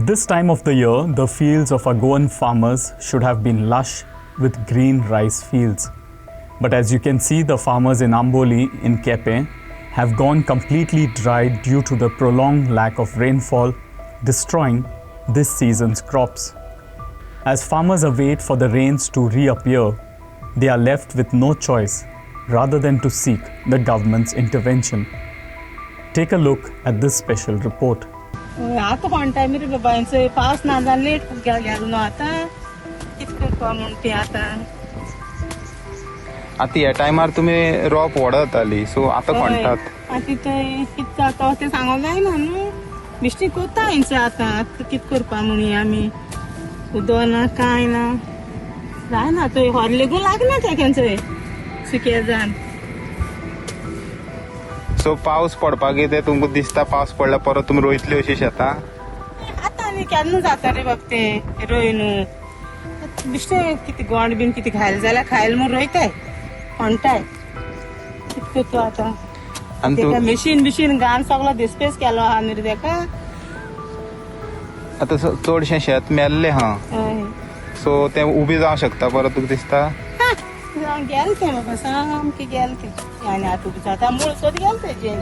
At this time of the year, the fields of our Goan farmers should have been lush with green rice fields. But as you can see, the farmers in Amboli in Kepe have gone completely dry due to the prolonged lack of rainfall, destroying this season's crops. As farmers await for the rains to reappear, they are left with no choice rather than to seek the government's intervention. Take a look at this special report. आता कोणता मी रे बाबांचे pass ना जाले गेलो ना आता कितको म्हणते आता आता या टायमार तुम्ही रोप वडताली सो आता कोणतात आता ते कित जाता ते सांगो जाय ना न्हू मिस्टेक कोता इंचे आता कित करपा म्हणून आमी उदोना काय ना जाय ना तो हरले गो लागना तेकेंचे सुके जान सो पावस पडपाक येते तुमका दिसता पावस पडला परत तुम्ही रोयतली अशी शेतां आता आनी केन्ना जाता रे बाप ते रोयनू बिश्टे किती गोंड बीन किती खायला जाल्यार खायला म्हूण रोयताय कोणताय कितको तो आता आनी तू मशीन घाण सगळो दिसपेस केलो आहा न्ही रे तेका आता चडशें शेत मेल्लें हा सो ते उबी जावं शकता परत तुका दिसता गेलते बाबा सामके गेलते आनी आतां उबी जाता मूळ सोद गेलते जे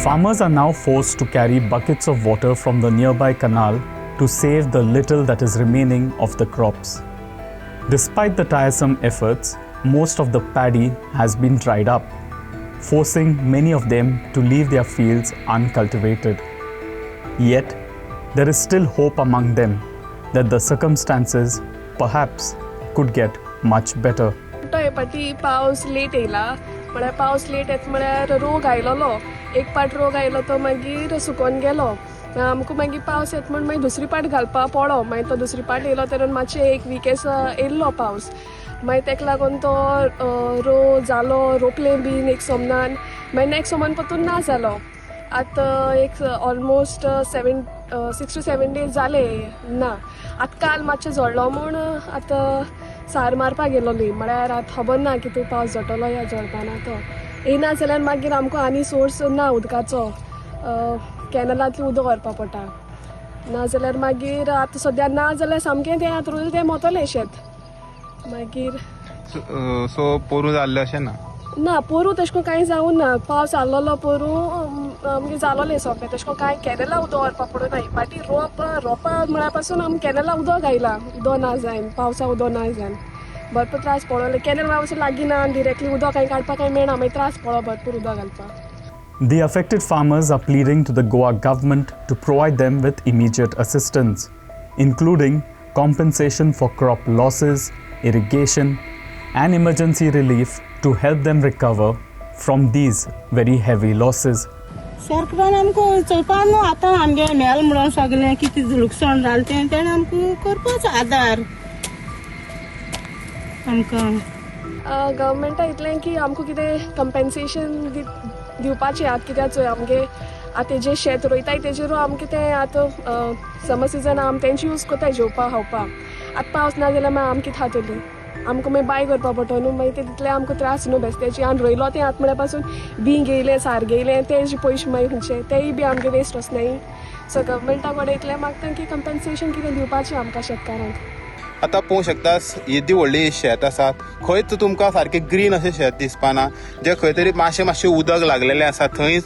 Farmers are now forced to carry buckets of water from the nearby canal to save the little that is remaining of the crops. Despite the tiresome efforts, most of the paddy has been dried up, forcing many of them to leave their fields uncultivated. Yet, there is still hope among them that the circumstances perhaps could get much better. पाटी पावस late येयला म्हळ्यार पावस late येता म्हळ्यार रोग आयलोलो एक पाट रोग आयलो तो मागीर सुकोन गेलो आमकां मागीर पावस येता म्हण मागीर दुसरी पाट घालपा पडो मागीर तो दुसरी पाट येयलो तेन्ना मातशें एक विकेस येयल्लो पावस मागीर तेका लागून तो जालो रोपलें बीन एक सोमनान मागीर नेक्स्ट सोमान परतून ना जालो आतां एक ऑलमोस्ट 6 to 7 days जाले ना आतां काल मातशें झोडलो म्हूण आतां सार मारपाक गेलोली म्हळ्यार आतां खबर ना की तूं पावस झोटलो या झोडपाना तो येना जाल्यार मागीर आमकां आनी सोर्स ना उदकाचो कॅनलांतली उदक व्हरपा पडटा ना जाल्यार मागीर आतां सद्या ना जाल्यार सामकें तें आतां रोयलें तें मोतलें शेत मागीर सो पोरू जाल्लें अशें ना पोरू तशें करून कांय जावूं ना पावस आसलोलो पोरू आमगे जालोलें सोंपें तशें करून कांय कॅनला उदक व्हरपा पडूं ना ही पाटी रोपा म्हळ्यार पासून आमी कॅनला उदक घायला उदक ना जायन पावसा उदक ना जायन भरपूर त्रास पडले कॅनल पासून लागीं ना डिरेक्टली उदक कांय काडपाक कांय मेळना मागीर त्रास पडलो भरपूर उदक घालपाक. The affected farmers are pleading to the Goa government to provide them with immediate assistance, including compensation for crop losses, irrigation, and emergency relief to help them recover from these very heavy losses. सरकारान आमकां चलपा न्हू आतां आमगे mail म्हणून सगळें कितें लुकसाण जालें तें तेणें आमकां करपाचो आदार आमकां गव्हर्मेंटा इतलें की आमकां कितें कंपेन्सेशन दिवपाचें आतां कित्याक चोय आमगे आतां जें शेत रोयताय तेजेरूय आमकां तें आतां समर सिजन आमी तेंची यूज कोताय जेवपा खावपाक आतां पावस ना जाल्यार मागीर आमी कितें खातली आमकां मागीर बाय करपा पडटा न्हू मागीर ते तितले आमकां त्रास न्हू बेस्त्याची आनी रोयलो तें आतां म्हळ्यार पासून बी घेयलें सार घेयलें तेजे पयशे मागीर खंयचे तेय बी आमगे वेस्ट वचनाय सो गव्हर्मेंटा कडेन इतलें मागता की कंपेन्सेशन कितें दिवपाचें आमकां शेतकारांक. आता पळोवंक शकता येदी व्हडली शेत आसात खंयच तुमकां सारकें ग्रीन अशें शेत दिसपाना जे खंय तरी मातशें उदक लागलेलें आसा थंय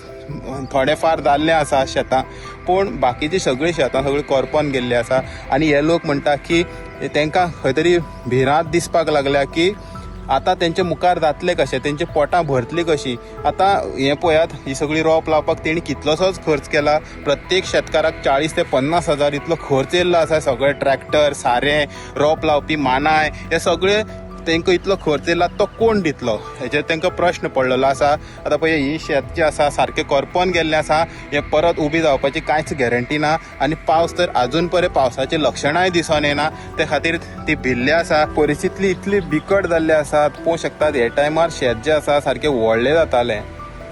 थोडे फार जाल्लें आसा शेतां पूण बाकीची सगळीं शेतां सगळीं करपोन गेल्लीं आसा आनी हे लोक म्हणटा की तांकां खंय तरी भिरांत दिसपाक लागल्या की आतां तेंचे मुखार जातलें कशें तेंची पोटां भरतलीं कशीं आतां हें पळयात ही सगळी रोप लावपाक तेणी कितलोसोच खर्च केला प्रत्येक शेतकाराक 40 ते 50 हजार इतलो खर्च येयल्लो आसा सगळे ट्रॅक्टर सारें रोप लावपी मानाय हे सगळे तांकां इतलो खर्च येयला तो कोण दितलो हेजेर तांकां प्रश्न पडलेलो आसा. आतां पळय ही शेत जें आसा सारकें करपोन गेल्लें आसा, हें परत उबी जावपाची कांयच गॅरंटी ना आनी पावस तर आजून पर्यंत पावसाची लक्षणांय दिसून येना. ते खातीर ती भिल्ली आसा. परिस्थिती इतली बिकट जाल्ली आसा. पळोवंक शकतात हे टायमार शेत जें आसा सारकें व्हडलें जातालें.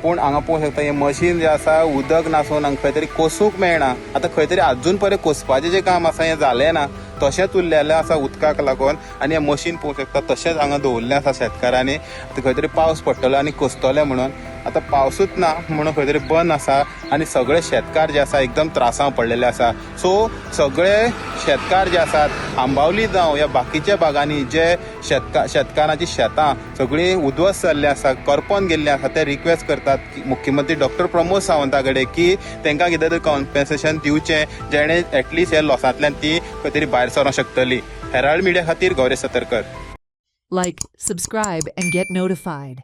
पूण हांगा पळोवंक शकता हें मशीन जें आसा उदक नासून हांगा खंय तरी कोसूंक मेळना. आतां खंय तरी आजून पर्यंत कोसपाचें जें काम आसा हें जालें ना, तशेंच उरलेलें आसा उदकाक लागून. आनी हें मशीन पळोवंक शकता तशेंच हांगा दवरलें आसा शेतकारांनी. आतां खंय तरी पावस पडटलो आनी कोसतलें म्हणून. आतां पावसूच ना म्हणून खंय तरी बंद आसा आनी सगळे शेतकार जे आसा एकदम त्रासां पडलेले आसा. सो सगळे शेतकार जे आसात आंबावली जावं या बाकीच्या भागांनी जे शेतकारांची शेतां सगळीं उद्ध्वस्त जाल्ली आसा, करपोन गेल्लीं आसा, ते रिक्वेस्ट करतात मुख्यमंत्री डॉक्टर प्रमोद सावंता कडेन की तांकां कितें तरी कॉम्पेन्सेशन दिवचें, जेणे एटलिस्ट ह्या लॉसांतल्यान ती खंय तरी भायर सरोंक शकतली. हेराल्ड मिडिया खातीर Gauresh Satarkar. Like, subscribe, and get notified.